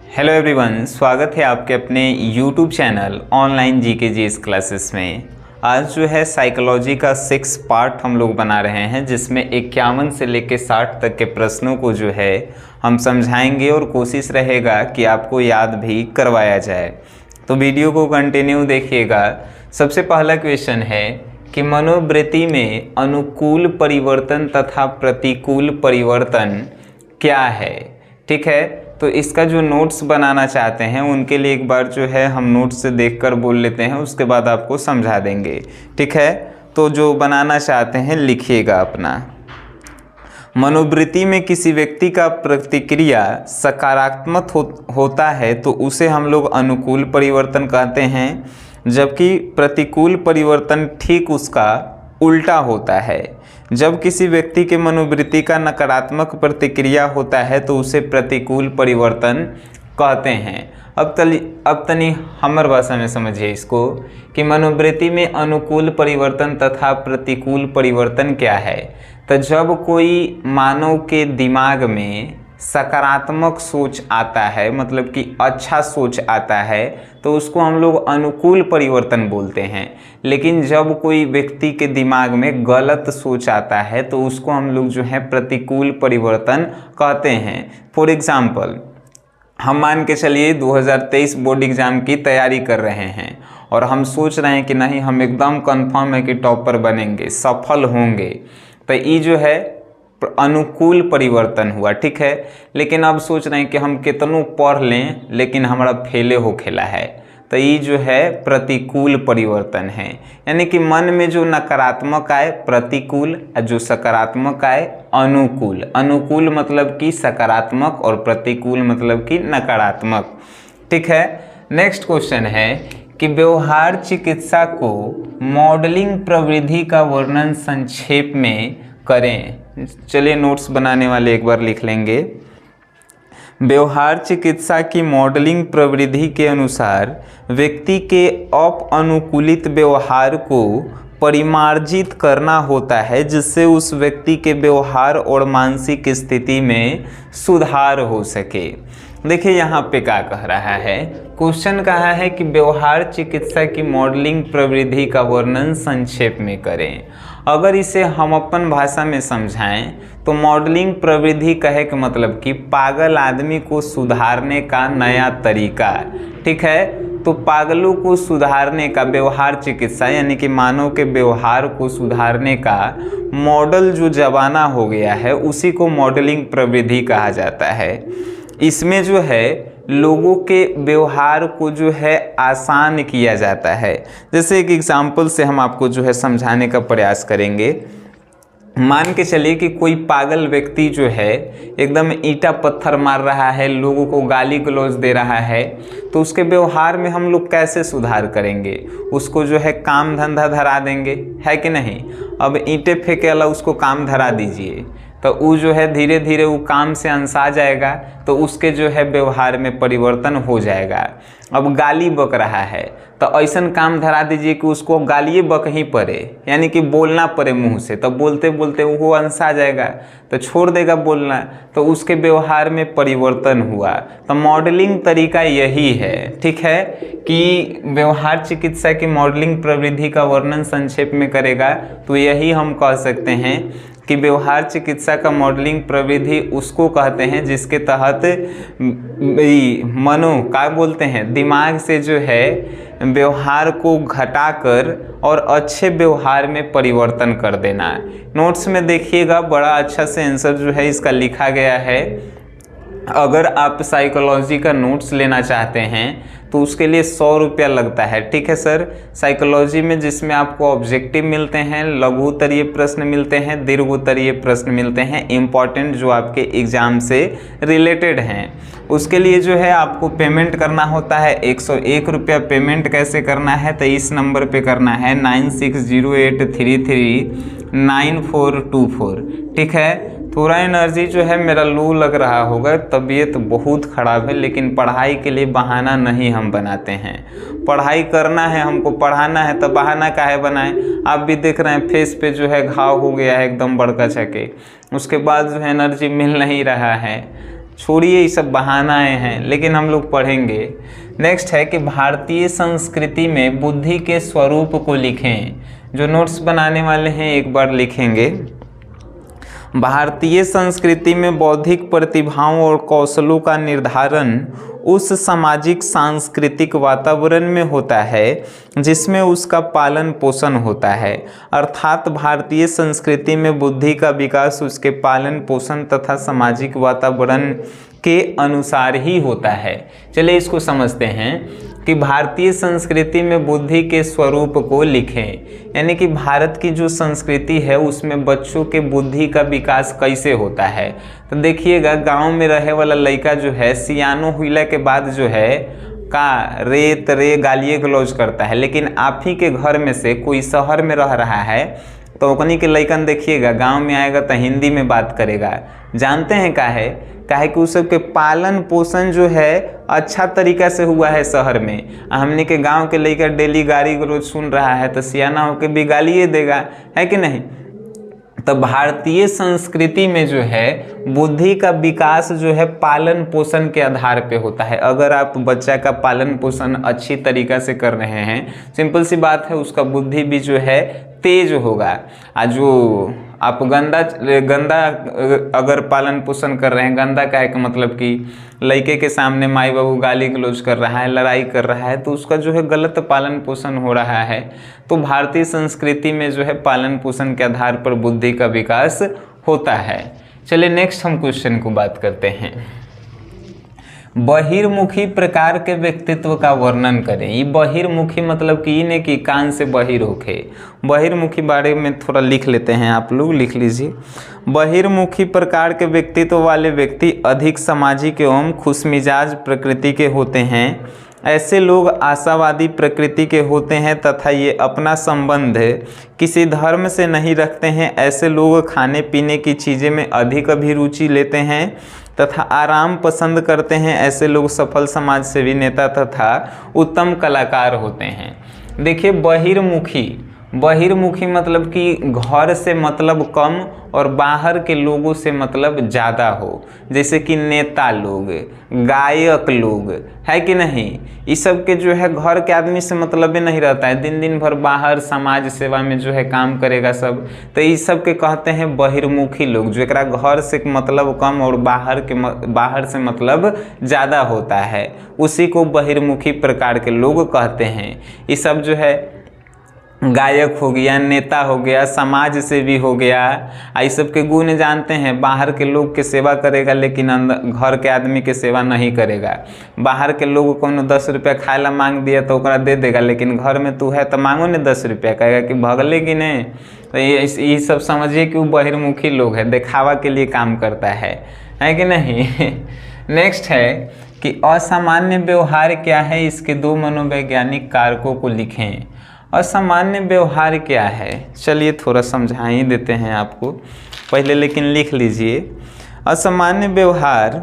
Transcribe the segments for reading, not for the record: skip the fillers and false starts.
Hello everyone, स्वागत है आपके अपने YouTube channel online GK GS classes में। आज जो है साइकोलॉजी का 6 पार्ट हम लोग बना रहे हैं, जिसमें 51 से लेकर 60 तक के प्रश्नों को जो है हम समझाएंगे और कोशिश रहेगा कि आपको याद भी करवाया जाए। तो वीडियो को कंटिन्यू देखिएगा। सबसे पहला क्वेश्चन है कि मनोवृत्ति में अनुकूल परिवर्तन तथा प्रतिकूल परिवर्तन क्या है। ठीक है, तो इसका जो नोट्स बनाना चाहते हैं उनके लिए एक बार जो है हम नोट्स से देखकर बोल लेते हैं, उसके बाद आपको समझा देंगे। ठीक है, तो जो बनाना चाहते हैं लिखिएगा अपना। मनोवृत्ति में किसी व्यक्ति का प्रतिक्रिया सकारात्मक होता है तो उसे हम लोग अनुकूल परिवर्तन कहते हैं, जबकि प्रतिकूल परिवर्तन ठीक उसका उल्टा होता है। जब किसी व्यक्ति के मनोवृत्ति का नकारात्मक प्रतिक्रिया होता है तो उसे प्रतिकूल परिवर्तन कहते हैं। अब तनी हमर भाषा में समझिए इसको कि मनोवृत्ति में अनुकूल परिवर्तन तथा प्रतिकूल परिवर्तन क्या है। तो जब कोई मानव के दिमाग में सकारात्मक सोच आता है, मतलब कि अच्छा सोच आता है, तो उसको हम लोग अनुकूल परिवर्तन बोलते हैं। लेकिन जब कोई व्यक्ति के दिमाग में गलत सोच आता है तो उसको हम लोग जो है प्रतिकूल परिवर्तन कहते हैं। फॉर एग्जाम्पल, हम मान के चलिए 2023 बोर्ड एग्ज़ाम की तैयारी कर रहे हैं और हम सोच रहे हैं कि नहीं, हम एकदम कंफर्म है कि टॉपर बनेंगे, सफल होंगे। तो ये जो है अनुकूल परिवर्तन हुआ। ठीक है, लेकिन अब सोच रहे हैं कि हम कितनों पढ़ लें लेकिन हमारा फेले हो खेला है, तो ये जो है प्रतिकूल परिवर्तन है। यानी कि मन में जो नकारात्मक आए प्रतिकूल, जो सकारात्मक आए अनुकूल। अनुकूल मतलब कि सकारात्मक और प्रतिकूल मतलब कि नकारात्मक। ठीक है, नेक्स्ट क्वेश्चन है कि व्यवहार चिकित्सा को मॉडलिंग प्रविधि का वर्णन संक्षेप में करें। चलिए नोट्स बनाने वाले एक बार लिख लेंगे। व्यवहार चिकित्सा की मॉडलिंग प्रविधि के अनुसार व्यक्ति के अपअनुकूलित व्यवहार को परिमार्जित करना होता है, जिससे उस व्यक्ति के व्यवहार और मानसिक स्थिति में सुधार हो सके। देखिए यहाँ पे क्या कह रहा है, क्वेश्चन कहा है कि व्यवहार चिकित्सा की मॉडलिंग प्रविधि का वर्णन संक्षेप में करें। अगर इसे हम अपन भाषा में समझाएं तो मॉडलिंग प्रविधि कहे का मतलब कि पागल आदमी को सुधारने का नया तरीका। ठीक है, तो पागलों को सुधारने का व्यवहार चिकित्सा यानी कि मानव के व्यवहार को सुधारने का मॉडल जो जमाना हो गया है उसी को मॉडलिंग प्रविधि कहा जाता है। इसमें जो है लोगों के व्यवहार को जो है आसान किया जाता है। जैसे एक एग्जाम्पल से हम आपको जो है समझाने का प्रयास करेंगे। मान के चलिए कि कोई पागल व्यक्ति जो है एकदम ईंटा पत्थर मार रहा है, लोगों को गाली गलौज दे रहा है, तो उसके व्यवहार में हम लोग कैसे सुधार करेंगे? उसको जो है काम धंधा धरा देंगे, है कि नहीं। अब ईंटे फेंके वाला उसको काम धरा दीजिए तो वो जो है धीरे धीरे वो काम से अंसा जाएगा, तो उसके जो है व्यवहार में परिवर्तन हो जाएगा। अब गाली बक रहा है तो ऐसा काम धरा दीजिए कि उसको गालिए बक ही पड़े, यानी कि बोलना पड़े मुंह से, तो बोलते बोलते वो अंसा जाएगा तो छोड़ देगा बोलना, तो उसके व्यवहार में परिवर्तन हुआ। तो मॉडलिंग तरीका यही है। ठीक है, कि व्यवहार चिकित्सा की मॉडलिंग प्रविधि का वर्णन संक्षेप में करेगा तो यही हम कह सकते हैं कि व्यवहार चिकित्सा का मॉडलिंग प्रविधि उसको कहते हैं जिसके तहत मनो क्या बोलते हैं, दिमाग से जो है व्यवहार को घटाकर और अच्छे व्यवहार में परिवर्तन कर देना। नोट्स में देखिएगा बड़ा अच्छा से आंसर जो है इसका लिखा गया है। अगर आप साइकोलॉजी का नोट्स लेना चाहते हैं तो उसके लिए 100 रुपया लगता है। ठीक है सर, साइकोलॉजी में जिसमें आपको ऑब्जेक्टिव मिलते हैं, लघु उत्तरीय प्रश्न मिलते हैं, दीर्घ उत्तरीय प्रश्न मिलते हैं, इम्पॉर्टेंट जो आपके एग्जाम से रिलेटेड हैं, उसके लिए जो है आपको पेमेंट करना होता है 101 रुपया। पेमेंट कैसे करना है तो इस नंबर पे करना है 9608339424। ठीक है, थोड़ा एनर्जी जो है मेरा लो लग रहा होगा, तबीयत बहुत ख़राब है, लेकिन पढ़ाई के लिए बहाना नहीं हम बनाते हैं। पढ़ाई करना है, हमको पढ़ाना है, तो बहाना काहे बनाएं। आप भी देख रहे हैं फेस पे जो है घाव हो गया है एकदम बड़का चके, उसके बाद जो है एनर्जी मिल नहीं रहा है। छोड़िए ये सब बहानाएं हैं, लेकिन हम लोग पढ़ेंगे। नेक्स्ट है कि भारतीय संस्कृति में बुद्धि के स्वरूप को लिखें। जो नोट्स बनाने वाले हैं एक बार लिखेंगे। भारतीय संस्कृति में बौद्धिक प्रतिभाओं और कौशलों का निर्धारण उस सामाजिक सांस्कृतिक वातावरण में होता है जिसमें उसका पालन पोषण होता है। अर्थात भारतीय संस्कृति में बुद्धि का विकास उसके पालन पोषण तथा सामाजिक वातावरण के अनुसार ही होता है। चलिए इसको समझते हैं कि भारतीय संस्कृति में बुद्धि के स्वरूप को लिखें, यानी कि भारत की जो संस्कृति है उसमें बच्चों के बुद्धि का विकास कैसे होता है। तो देखिएगा, गांव में रहे वाला लड़का जो है सियानो हुईला के बाद जो है रे गालिए गलौज करता है, लेकिन आप ही के घर में से कोई शहर में रह रहा है तो उन्हीं के लड़कन देखिएगा गांव में आएगा तो हिंदी में बात करेगा। जानते हैं काहे कि उस सबके पालन पोषण जो है अच्छा तरीका से हुआ है शहर में। हमने के गांव के लड़का डेली गाली गलौज सुन रहा है तो सियाना होकर भी गालिए देगा, है कि नहीं। तो भारतीय संस्कृति में जो है बुद्धि का विकास जो है पालन पोषण के आधार पे होता है। अगर आप बच्चा का पालन पोषण अच्छी तरीका से कर रहे हैं, सिंपल सी बात है, उसका बुद्धि भी जो है तेज होगा। जो आप गंदा अगर पालन पोषण कर रहे हैं, गंदा का एक मतलब कि लड़के के सामने माई बाबू गाली गलौज कर रहा है, लड़ाई कर रहा है, तो उसका जो है गलत पालन पोषण हो रहा है। तो भारतीय संस्कृति में जो है पालन पोषण के आधार पर बुद्धि का विकास होता है। चलिए नेक्स्ट हम क्वेश्चन को बात करते हैं। बहिर्मुखी प्रकार के व्यक्तित्व का वर्णन करें। ये बहिर्मुखी मतलब कि ने कि कान से बहिर होके, बहिर्मुखी बारे में थोड़ा लिख लेते हैं, आप लोग लिख लीजिए। बहिर्मुखी प्रकार के व्यक्तित्व वाले व्यक्ति अधिक सामाजिक एवं खुशमिजाज प्रकृति के होते हैं। ऐसे लोग आशावादी प्रकृति के होते हैं तथा ये अपना संबंध किसी धर्म से नहीं रखते हैं। ऐसे लोग खाने पीने की चीज़ें में अधिक अभिरुचि लेते हैं तथा आराम पसंद करते हैं। ऐसे लोग सफल समाज सेवी नेता तथा उत्तम कलाकार होते हैं। देखिए, बहिर्मुखी मतलब कि घर से मतलब कम और बाहर के लोगों से मतलब ज़्यादा हो, जैसे कि नेता लोग, गायक लोग, है कि नहीं। इस सब के जो है घर के आदमी से मतलब ही नहीं रहता है, दिन भर बाहर समाज सेवा में जो है काम करेगा सब। तो इस सब के कहते हैं बहिर्मुखी लोग, जो एकरा घर से मतलब कम और बाहर से मतलब ज़्यादा होता है, उसी को बहिर्मुखी प्रकार के लोग कहते हैं। ये सब जो है गायक हो गया, नेता हो गया, समाज सेवी हो गया, इस सब के गुण जानते हैं। बाहर के लोग के सेवा करेगा लेकिन अंदर घर के आदमी के सेवा नहीं करेगा। बाहर के लोग को 10 रुपया खाए ला मांग दिया तो ओकरा दे देगा, लेकिन घर में तू है तो मांगो ने 10 रुपया, कहेगा कि भगले कि नहीं। तो ये सब समझिए कि वो बहिर्मुखी लोग है, दिखावा के लिए काम करता है कि नहीं। नेक्स्ट है कि असामान्य व्यवहार क्या है, इसके 2 मनोवैज्ञानिक कारकों को लिखें। असामान्य व्यवहार क्या है, चलिए थोड़ा समझा ही देते हैं आपको पहले, लेकिन लिख लीजिए। असामान्य व्यवहार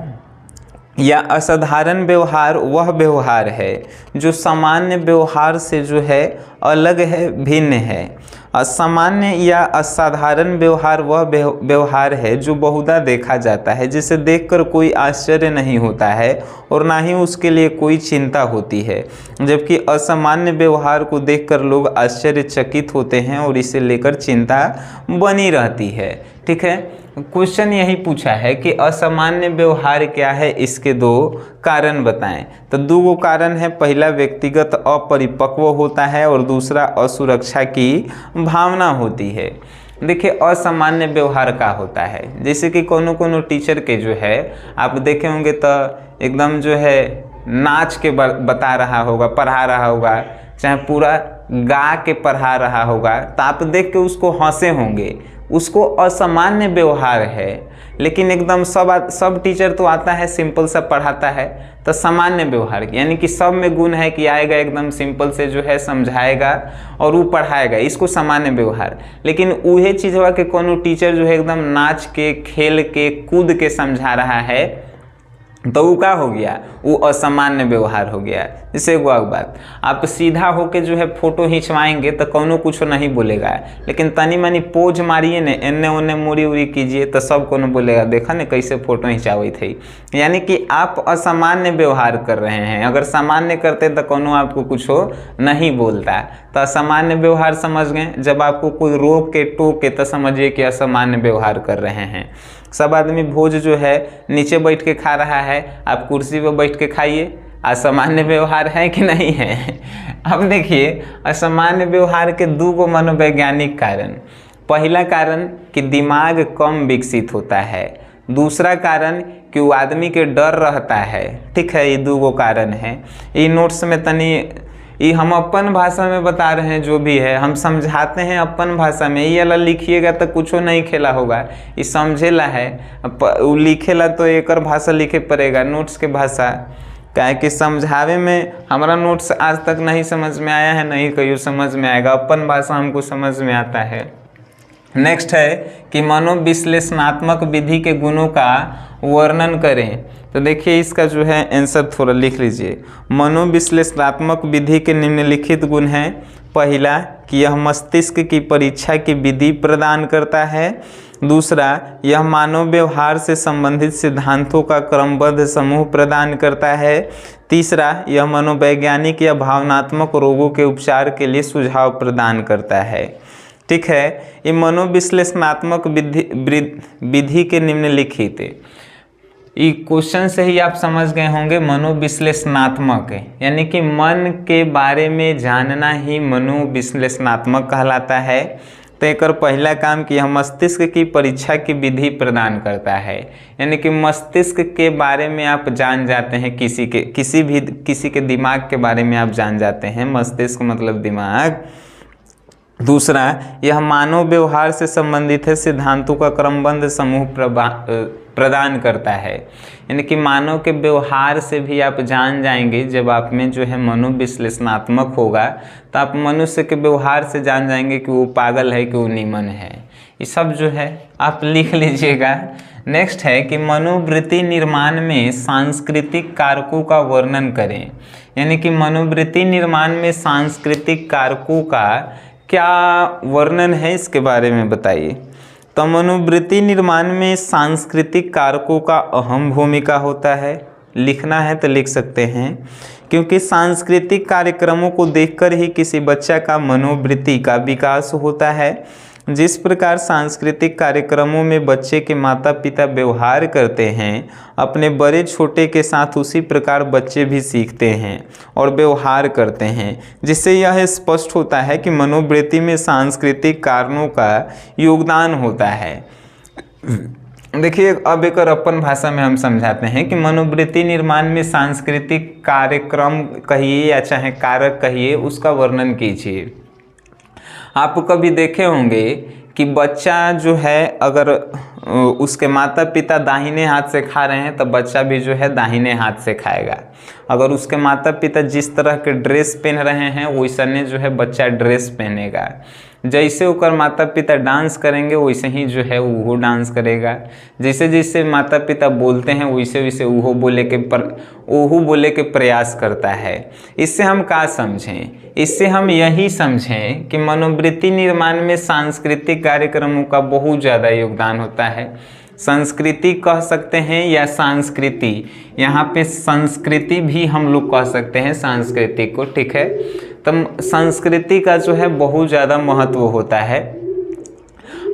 या असाधारण व्यवहार वह व्यवहार है जो सामान्य व्यवहार से जो है अलग है, भिन्न है। असामान्य या असाधारण व्यवहार वह व्यवहार है जो बहुधा देखा जाता है, जिसे देखकर कोई आश्चर्य नहीं होता है और ना ही उसके लिए कोई चिंता होती है, जबकि असामान्य व्यवहार को देखकर लोग आश्चर्यचकित होते हैं और इसे लेकर चिंता बनी रहती है। ठीक है, क्वेश्चन यही पूछा है कि असामान्य व्यवहार क्या है, इसके 2 कारण बताएं। तो 2 कारण है, पहला व्यक्तिगत अपरिपक्व होता है और दूसरा असुरक्षा की भावना होती है। देखिए, असामान्य व्यवहार का होता है, जैसे कि कोनो टीचर के जो है आप देखे होंगे तो एकदम जो है नाच के बता रहा होगा, पढ़ा रहा होगा, चाहे पूरा गा के पढ़ा रहा होगा, तो आप देख के उसको हंसे होंगे, उसको असामान्य व्यवहार है। लेकिन एकदम सब टीचर तो आता है सिंपल सा पढ़ाता है, तो सामान्य व्यवहार यानी कि सब में गुण है कि आएगा एकदम सिंपल से जो है समझाएगा और वो पढ़ाएगा, इसको सामान्य व्यवहार। लेकिन वही चीज़ हुआ कि कोनो टीचर जो है एकदम नाच के, खेल के, कूद के समझा रहा है, तो वो क्या हो गया, वो असामान्य व्यवहार हो गया। जैसे एगो और बात, आप सीधा होके जो है फोटो खिंचवाएंगे तो कौनो कुछ नहीं बोलेगा, लेकिन तनी मनी पोज मारिए ने, एन्ने ओन्ने मुड़ी उड़ी कीजिए तो सब कोनो बोलेगा, देखा ने कैसे फोटो खिंचावे थे। यानी कि आप असामान्य व्यवहार कर रहे हैं। अगर सामान्य करते तो कोनो आपको कुछ हो नहीं बोलता। तो असामान्य व्यवहार समझ गए। जब आपको कोई रोक के टोके तो समझिए कि असामान्य व्यवहार कर रहे हैं। सब आदमी भोज जो है नीचे बैठ के खा रहा है, आप कुर्सी पर बैठ के खाइए, असामान्य व्यवहार है कि नहीं है। अब देखिए, असामान्य व्यवहार के दो गो मनोवैज्ञानिक कारण। पहला कारण कि दिमाग कम विकसित होता है, दूसरा कारण कि वो आदमी के डर रहता है। ठीक है, ये दो गो कारण है। ये नोट्स में तनी ये हम अपन भाषा में बता रहे हैं, जो भी है हम समझाते हैं अपन भाषा में। ये वाला लिखिएगा तो कुछ नहीं खेला होगा, ये समझेला है, वो लिखेला तो एक भाषा लिखे पड़ेगा, नोट्स के भाषा। क्या है कि समझावे में हमारा नोट्स आज तक नहीं समझ में आया है, नहीं कहीं समझ में आएगा, अपन भाषा हमको समझ में आता है। नेक्स्ट है कि मनोविश्लेषणात्मक विधि के गुणों का वर्णन करें। तो देखिए, इसका जो है आंसर थोड़ा लिख लीजिए। मनोविश्लेषणात्मक विधि के निम्नलिखित गुण हैं। पहला कि यह मस्तिष्क की परीक्षा की विधि प्रदान करता है। दूसरा, यह मानव व्यवहार से संबंधित सिद्धांतों का क्रमबद्ध समूह प्रदान करता है। तीसरा, यह मनोवैज्ञानिक या भावनात्मक रोगों के उपचार के लिए सुझाव प्रदान करता है। ठीक है, ये मनोविश्लेषणात्मक विधि के निम्नलिखित, ये क्वेश्चन से ही आप समझ गए होंगे मनोविश्लेषणात्मक है, यानी कि मन के बारे में जानना ही मनोविश्लेषणात्मक कहलाता है। तो एक पहला काम कि यह मस्तिष्क की परीक्षा की विधि प्रदान करता है, यानी कि मस्तिष्क के बारे में आप जान जाते हैं, किसी के दिमाग के बारे में आप जान जाते हैं, मस्तिष्क मतलब दिमाग। दूसरा, यह मानव व्यवहार से संबंधित है सिद्धांतों का क्रमबद्ध समूह प्रदान करता है, यानी कि मानव के व्यवहार से भी आप जान जाएंगे। जब आप में जो है मनोविश्लेषणात्मक होगा तो आप मनुष्य के व्यवहार से जान जाएंगे कि वो पागल है कि वो नीमन है। ये सब जो है आप लिख लीजिएगा। नेक्स्ट है कि मनोवृत्ति निर्माण में सांस्कृतिक कारकों का वर्णन करें, यानी कि मनोवृत्ति निर्माण में सांस्कृतिक कारकों का क्या वर्णन है, इसके बारे में बताइए। तो मनोवृत्ति निर्माण में सांस्कृतिक कारकों का अहम भूमिका होता है। लिखना है तो लिख सकते हैं, क्योंकि सांस्कृतिक कार्यक्रमों को देखकर ही किसी बच्चा का मनोवृत्ति का विकास होता है। जिस प्रकार सांस्कृतिक कार्यक्रमों में बच्चे के माता पिता व्यवहार करते हैं, अपने बड़े छोटे के साथ उसी प्रकार बच्चे भी सीखते हैं और व्यवहार करते हैं, जिससे यह स्पष्ट होता है कि मनोवृत्ति में सांस्कृतिक कारणों का योगदान होता है। देखिए, अब एक अपन भाषा में हम समझाते हैं कि मनोवृत्ति निर्माण में सांस्कृतिक कार्यक्रम कहिए या चाहे कारक कहिए, उसका वर्णन कीजिए। आप कभी देखे होंगे कि बच्चा जो है, अगर उसके माता पिता दाहिने हाथ से खा रहे हैं तो बच्चा भी जो है दाहिने हाथ से खाएगा। अगर उसके माता पिता जिस तरह के ड्रेस पहन रहे हैं वैसने जो है बच्चा ड्रेस पहनेगा। जैसे ओकर माता पिता डांस करेंगे वैसे ही जो है वो डांस करेगा। जैसे जैसे माता पिता बोलते हैं वैसे वैसे ओहो बोले के प्रयास करता है। इससे हम क्या समझें? इससे हम यही समझें कि मनोवृत्ति निर्माण में सांस्कृतिक कार्यक्रमों का बहुत ज़्यादा योगदान होता है। संस्कृति कह सकते हैं या संस्कृति, यहाँ पे संस्कृति भी हम लोग कह सकते हैं सांस्कृतिक को। ठीक है, तो संस्कृति का जो है बहुत ज़्यादा महत्व होता है।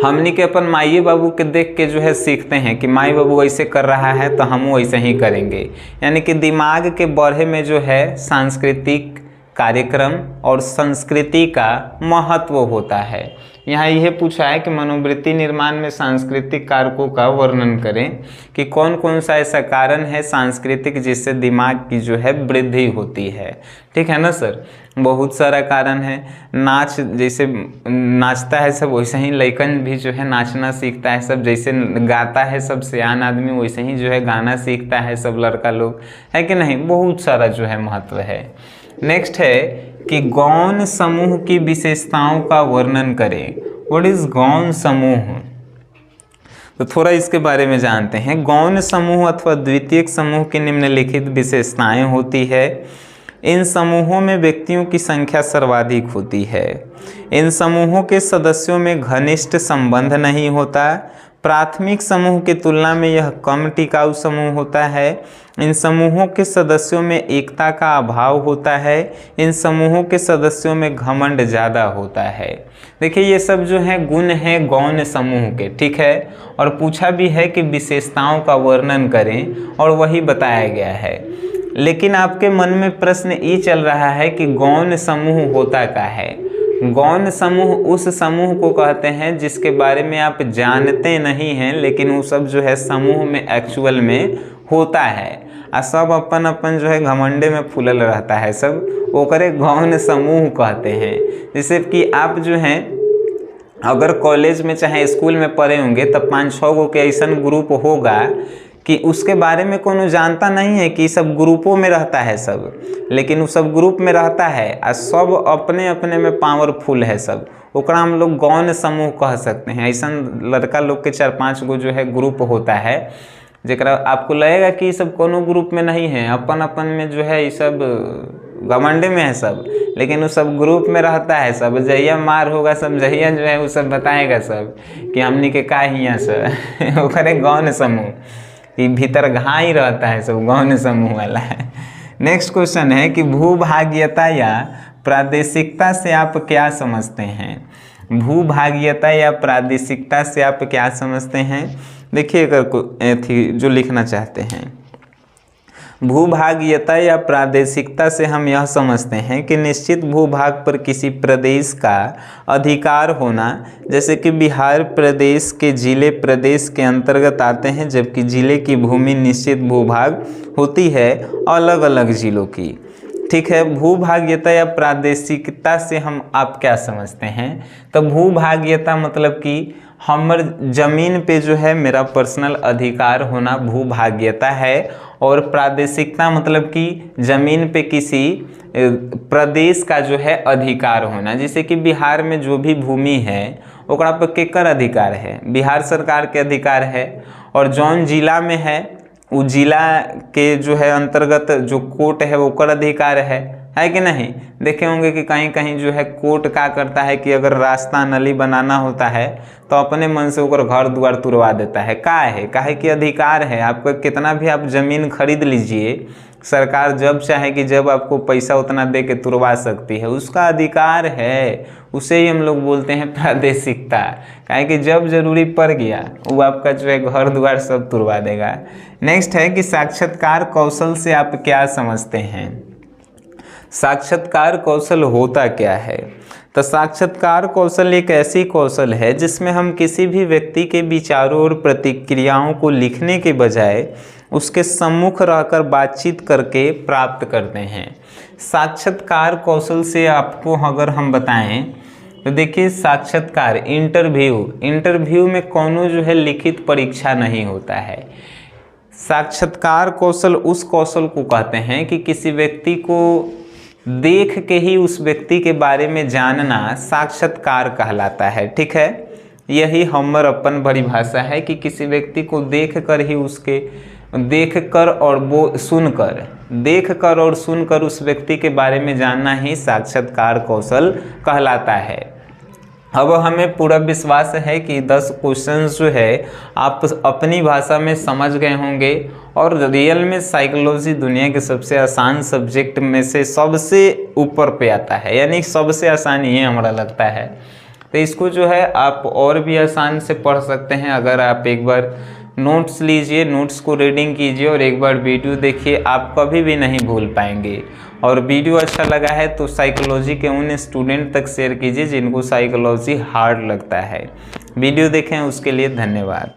हमनी के अपन माई बाबू के देख के जो है सीखते हैं कि माई बाबू ऐसे कर रहा है तो हम वैसे ही करेंगे। यानी कि दिमाग के बढ़े में जो है सांस्कृतिक कार्यक्रम और संस्कृति का महत्व होता है। यहाँ यह पूछा है कि मनोवृत्ति निर्माण में सांस्कृतिक कारकों का वर्णन करें कि कौन कौन सा ऐसा कारण है सांस्कृतिक जिससे दिमाग की जो है वृद्धि होती है। ठीक है ना सर, बहुत सारा कारण है। नाच, जैसे नाचता है सब वैसे ही लइकन भी जो है नाचना सीखता है सब। जैसे गाता है सब सियान आदमी वैसे ही जो है गाना सीखता है सब लड़का लोग, है कि नहीं। बहुत सारा जो है महत्व है। नेक्स्ट है कि गौण समूह की विशेषताओं का वर्णन करें। व्हाट इज गौण समूह? तो थोड़ा इसके बारे में जानते हैं। गौण समूह अथवा द्वितीयक समूह की निम्नलिखित विशेषताएं होती है। इन समूहों में व्यक्तियों की संख्या सर्वाधिक होती है। इन समूहों के सदस्यों में घनिष्ठ संबंध नहीं होता। प्राथमिक समूह की तुलना में यह कम टिकाऊ समूह होता है। इन समूहों के सदस्यों में एकता का अभाव होता है। इन समूहों के सदस्यों में घमंड ज़्यादा होता है। देखिए ये सब जो है गुण हैं गौण समूह के, ठीक है। और पूछा भी है कि विशेषताओं का वर्णन करें और वही बताया गया है। लेकिन आपके मन में प्रश्न ये चल रहा है कि गौण समूह होता क्या है। गौण समूह उस समूह को कहते हैं जिसके बारे में आप जानते नहीं हैं, लेकिन वो सब जो है समूह में एक्चुअल में होता है और सब अपन अपन जो है घमंडे में फूलल रहता है, सब ओकरे गौण समूह कहते हैं। जैसे कि आप जो हैं अगर कॉलेज में चाहे स्कूल में पढ़े होंगे तब 5-6 गो के ऐसा ग्रुप होगा कि उसके बारे में कोनो जानता नहीं है कि सब ग्रुपों में रहता है सब, लेकिन वो सब ग्रुप में रहता है और सब अपने अपने में पावरफुल है सब, ओकरा हम लोग गौण समूह कह सकते हैं। ऐसा लड़का लोग के 4-5 गो जो है ग्रुप होता है जरा आपको लगेगा कि ये सब कोनो ग्रुप में नहीं है, अपन अपन में जो है ये सब घमंडे में है सब, लेकिन वो सब ग्रुप में रहता है सब। जहिया मार होगा सब, जहिया जो है वो सब बताएगा सब कि हमनी के का हियाँ सब ओकरे गौण समूह कि भीतर घा ही रहता है सब, गौण समूह वाला है। नेक्स्ट क्वेश्चन है कि भूभाग्यता या प्रादेशिकता से आप क्या समझते हैं। भूभाग्यता या प्रादेशिकता से आप क्या समझते हैं। देखिए अगर जो लिखना चाहते हैं, भूभाग्यता या प्रादेशिकता से हम यह समझते हैं कि निश्चित भूभाग पर किसी प्रदेश का अधिकार होना, जैसे कि बिहार प्रदेश के जिले प्रदेश के अंतर्गत आते हैं, जबकि जिले की भूमि निश्चित भूभाग होती है अलग अलग जिलों की, ठीक है। भूभाग्यता या प्रादेशिकता से हम आप क्या समझते हैं। तो भूभाग्यता मतलब कि हमर जमीन पे जो है मेरा पर्सनल अधिकार होना भूभाग्यता है, और प्रादेशिकता मतलब कि जमीन पे किसी प्रदेश का जो है अधिकार होना। जैसे कि बिहार में जो भी भूमि है ओकरा पर केकर अधिकार है, बिहार सरकार के अधिकार है, और जौन जिला में है वो जिला के जो है अंतर्गत जो कोर्ट है वो कर अधिकार है कि नहीं। देखे होंगे कि कहीं कहीं जो है कोर्ट क्या करता है कि अगर रास्ता नली बनाना होता है तो अपने मन से ऊपर घर द्वार तुरवा देता है। काहे कि अधिकार है आपको, कितना भी आप ज़मीन खरीद लीजिए, सरकार जब चाहे कि जब आपको पैसा उतना दे के तुरवा सकती है, उसका अधिकार है। उसे ही हम लोग बोलते हैं प्रादेशिकता, काहे कि जब जरूरी पड़ गया वो आपका जो है घर द्वार सब तुरवा देगा। नेक्स्ट है कि साक्षात्कार कौशल से आप क्या समझते हैं। साक्षात्कार कौशल होता क्या है। तो साक्षात्कार कौशल एक ऐसी कौशल है जिसमें हम किसी भी व्यक्ति के विचारों और प्रतिक्रियाओं को लिखने के बजाय उसके सम्मुख रहकर बातचीत करके प्राप्त करते हैं। साक्षात्कार कौशल से आपको अगर हम बताएं तो देखिए, साक्षात्कार इंटरव्यू में कोनो जो है लिखित परीक्षा नहीं होता है। साक्षात्कार कौशल उस कौशल को कहते हैं कि किसी व्यक्ति को देख के ही उस व्यक्ति के बारे में जानना साक्षात्कार कहलाता है, ठीक है। यही हमर अपन परिभाषा है कि किसी व्यक्ति को देखकर ही उसके देखकर और सुनकर उस व्यक्ति के बारे में जानना ही साक्षात्कार कौशल कहलाता है। अब हमें पूरा विश्वास है कि 10 क्वेश्चंस जो है आप अपनी भाषा में समझ गए होंगे, और रियल में साइकोलॉजी दुनिया के सबसे आसान सब्जेक्ट में से सबसे ऊपर पे आता है, यानी सबसे आसान ये हमारा लगता है। तो इसको जो है आप और भी आसान से पढ़ सकते हैं अगर आप एक बार नोट्स लीजिए, नोट्स को रीडिंग कीजिए और एक बार वीडियो देखिए, आप कभी भी नहीं भूल पाएंगे। और वीडियो अच्छा लगा है तो साइकोलॉजी के उन स्टूडेंट तक शेयर कीजिए जिनको साइकोलॉजी हार्ड लगता है। वीडियो देखें उसके लिए धन्यवाद।